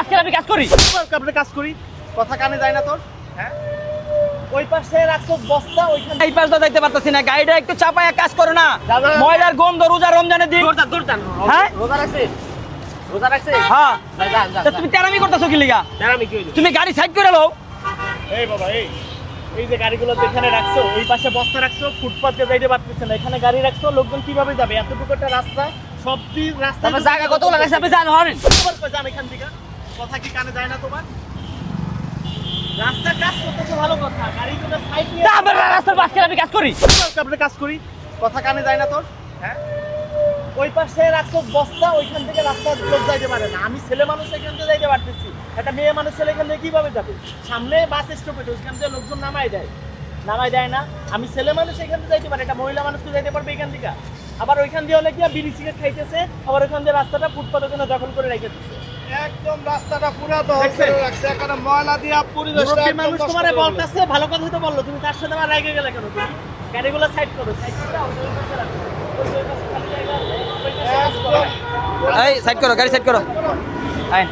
আজকে আমি কাজ করি। আপনি কাজ করি, কথা কানে যায় না তোর? হ্যাঁ, ওই পাশে রাখছো বস্তা, ওইখানে এই পাশটা যাইতে পারতাছি না, গাড়িটা একটু চাপায়া কাজ করো না। যাবে। ময়লার গন্ধ রোজা রমজানের দিন। দৌড়ান। হ্যাঁ? রোজা রাখছে? রোজা রাখছে? হ্যাঁ, যান। তা তুমি তেরামি করতেছো কি লিগা? আমি কি হইলো? তুমি গাড়ি সাইড করে লও। এই বাবা, এই যে গাড়িগুলো যেখানে রাখছো, এই পাশে বস্তা রাখছো, ফুটপাতে যাইতে পারতেছে না, এখানে গাড়ি রাখছো, লোকজন কিভাবে যাবে? এতটুকু একটা রাস্তা, সবটি রাস্তা তারপর জায়গা কতগুলো রাখছে আপনি জানেন হরেন? যান এখান থেকে। কথা কি কানে যায় না তোমার? রাস্তা কাজ করতেছে ভালো কথা, গাড়িগুলো সাইড নিয়ে রাস্তার পাশে আমি কাজ করি। আপনি কাজ করি, কথা কানে যায় না তোর? হ্যাঁ, ওই পাশে রাখছো বস্তা, ওইখান থেকে রাস্তা লোক যাইতে পারে না। আমি ছেলে মানুষ এখান থেকে যাইতে পারতেছি, একটা মেয়ে মানুষ ছেলে এখান থেকে কিভাবে যাবে? সামনে বাস স্টপেজ, ওইখান থেকে লোকজন নামাই দেয় না। আমি ছেলে মানুষ এখান থেকে যাইতে পারি, একটা মহিলা মানুষ তো যাইতে পারবে এখান থেকে। আবার ওইখান দিয়ে হলে কি বিড়ি সিগারেট খাইতেছে, আবার ওইখান দিয়ে রাস্তাটা ফুটপাত ওখানে দখল করে রেখে দিচ্ছে। একদম রাস্তাটা পুরো দখল করে রাখছে, এখানে ময়লা দিয়া পরিবেশটা মুরব্বি একদম মানুষ নষ্ট তোমারে করে দিল। বলতেছে, ভালো কথাই তো বললো, তুমি তার সাথে আবার রেগে গেলে কেন? তুমি গাড়িগুলো সাইড করো, সাইড করে দাও, ওই পাশে রাখো। ওই পাশে খালি জায়গা আছে, ওই পাশে কাজ করো। একদম এই সাইড করো, গাড়ি সাইড করো। আইন।